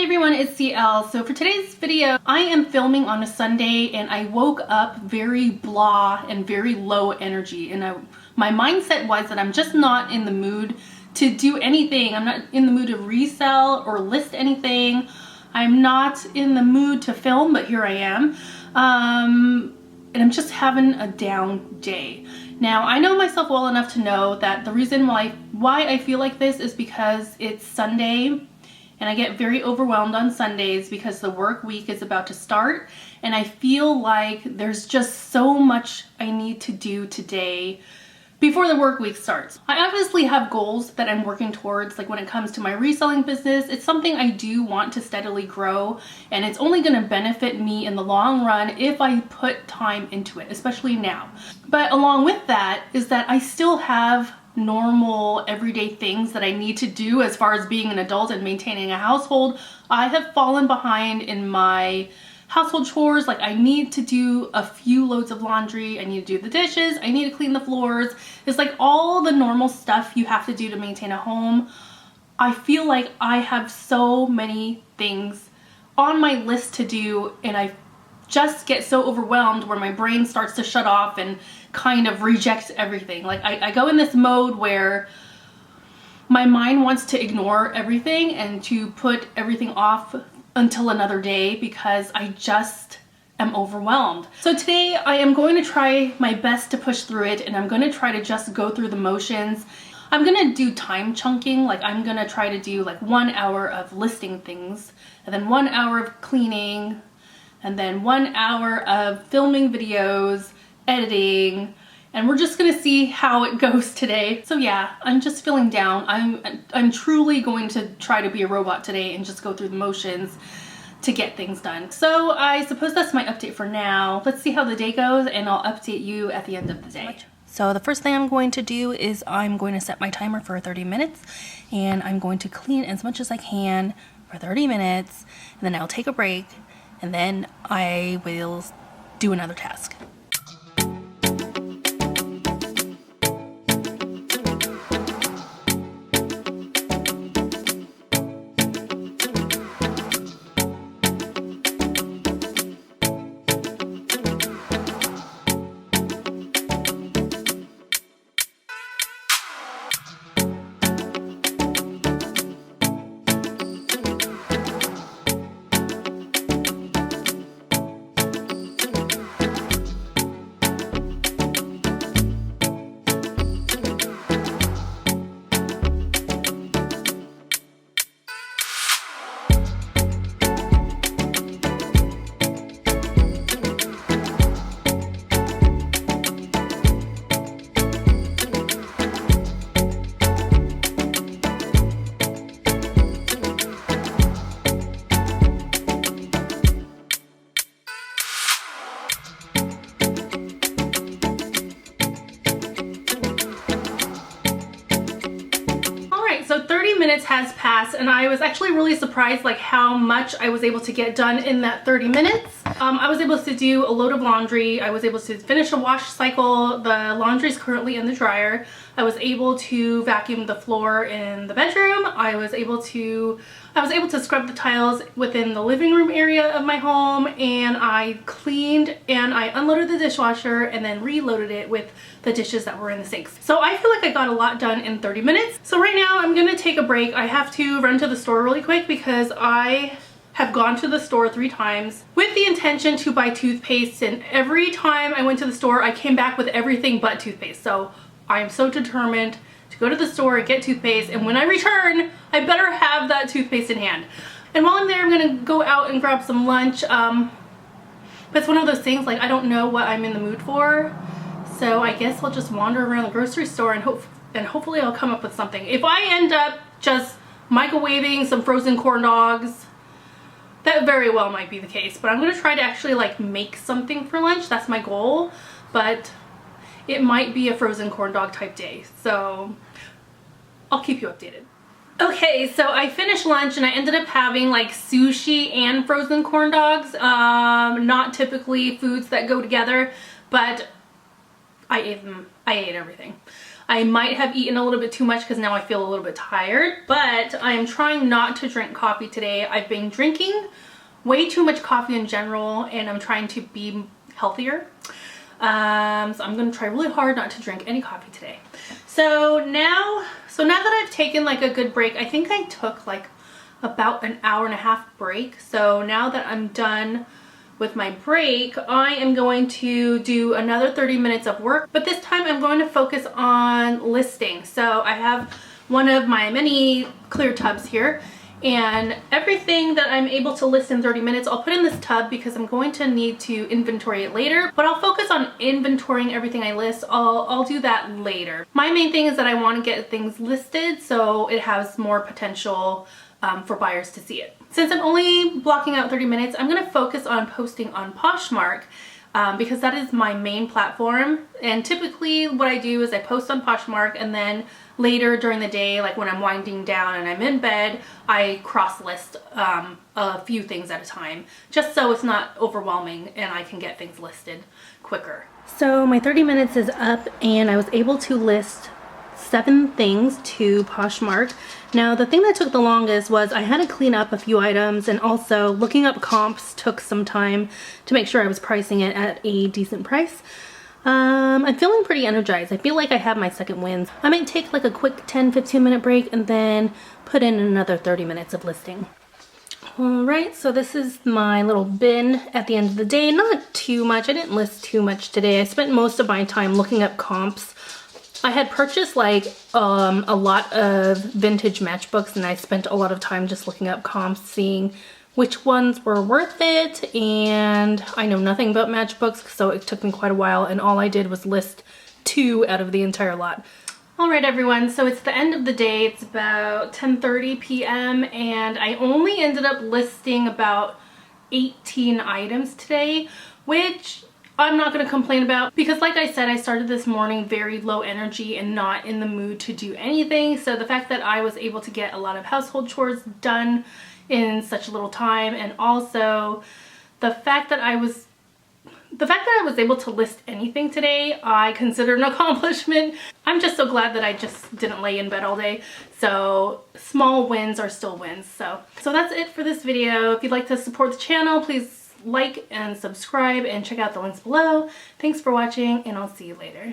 everyone, it's CL. So for today's video, I am filming on a Sunday and I woke up very blah and very low energy. And my mindset was that I'm just not in the mood to do anything. I'm not in the mood to resell or list anything. I'm not in the mood to film, but here I am. And I'm just having a down day. Now, I know myself well enough to know that the reason why I feel like this is because it's Sunday. And I get very overwhelmed on Sundays because the work week is about to start and I feel like there's just so much I need to do today before the work week starts. I obviously have goals that I'm working towards, like when it comes to my reselling business. It's something I do want to steadily grow, and it's only going to benefit me in the long run if I put time into it, especially now. But along with that is that I still have normal everyday things that I need to do as far as being an adult and maintaining a household. I have fallen behind in my household chores. Like I need to do a few loads of laundry, I need to do the dishes, I need to clean the floors. It's like all the normal stuff you have to do to maintain a home. I feel like I have so many things on my list to do and I just get so overwhelmed where my brain starts to shut off and kind of rejects everything. Like I go in this mode where my mind wants to ignore everything and to put everything off until another day because I just am overwhelmed. So today I am going to try my best to push through it and I'm going to try to just go through the motions. I'm going to do time chunking. Like I'm going to try to do like 1 hour of listing things and then 1 hour of cleaning and then 1 hour of filming videos, editing, and we're just gonna see how it goes today. So yeah, I'm just feeling down. I'm truly going to try to be a robot today and just go through the motions to get things done. So I suppose that's my update for now. Let's see how the day goes and I'll update you at the end of the day. So the first thing I'm going to do is I'm going to set my timer for 30 minutes and I'm going to clean as much as I can for 30 minutes and then I'll take a break and then I will do another task. So 30 minutes has passed and I was actually really surprised like how much I was able to get done in that 30 minutes. I was able to do a load of laundry. I was able to finish a wash cycle. The laundry is currently in the dryer. I was able to vacuum the floor in the bedroom. I was able to scrub the tiles within the living room area of my home, and I cleaned and I unloaded the dishwasher and then reloaded it with the dishes that were in the sinks. So I feel like I got a lot done in 30 minutes. So right now I'm gonna take a break. I have to run to the store really quick because I have gone to the store 3 times with the intention to buy toothpaste, and every time I went to the store I came back with everything but toothpaste. So I am so determined to go to the store and get toothpaste, and when I return I better have that toothpaste in hand. And while I'm there I'm gonna go out and grab some lunch. But it's one of those things like I don't know what I'm in the mood for, so I guess I'll just wander around the grocery store and hopefully I'll come up with something. If I end up just microwaving some frozen corn dogs, that very well might be the case, but I'm gonna try to actually like make something for lunch. That's my goal, but it might be a frozen corn dog type day, so I'll keep you updated. Okay, so I finished lunch and I ended up having like sushi and frozen corn dogs. Not typically foods that go together, but I ate them. I ate everything. I might have eaten a little bit too much because now I feel a little bit tired, but I am trying not to drink coffee today. I've been drinking way too much coffee in general, and I'm trying to be healthier. So I'm gonna try really hard not to drink any coffee today. So now that I've taken like a good break, I think I took like about an hour and a half break. So now that I'm done with my break, I am going to do another 30 minutes of work, but this time I'm going to focus on listing. So I have one of my many clear tubs here, and everything that I'm able to list in 30 minutes, I'll put in this tub because I'm going to need to inventory it later, but I'll focus on inventorying everything I list. I'll do that later. My main thing is that I want to get things listed so it has more potential for buyers to see it. Since I'm only blocking out 30 minutes, I'm going to focus on posting on Poshmark because that is my main platform. And typically what I do is I post on Poshmark, and then later during the day, like when I'm winding down and I'm in bed, I cross list a few things at a time, just so it's not overwhelming and I can get things listed quicker. So my 30 minutes is up, and I was able to list 7 things to Poshmark. Now the thing that took the longest was I had to clean up a few items, and also looking up comps took some time to make sure I was pricing it at a decent price. I'm feeling pretty energized. I feel like I have my second wins. I might take like a quick 10-15 minute break and then put in another 30 minutes of listing. Alright, so this is my little bin at the end of the day. Not too much. I didn't list too much today. I spent most of my time looking up comps. I had purchased like a lot of vintage matchbooks, and I spent a lot of time just looking up comps, seeing which ones were worth it, and I know nothing about matchbooks, so it took me quite a while, and all I did was list 2 out of the entire lot. Alright everyone, so it's the end of the day. It's about 10:30 p.m. and I only ended up listing about 18 items today, which I'm not going to complain about because, like I said, I started this morning very low energy and not in the mood to do anything. So the fact that I was able to get a lot of household chores done in such a little time, and also the fact that I was able to list anything today, I consider an accomplishment. I'm just so glad that I just didn't lay in bed all day. So small wins are still wins. So that's it for this video. If you'd like to support the channel, please like and subscribe and check out the links below. Thanks for watching, and I'll see you later.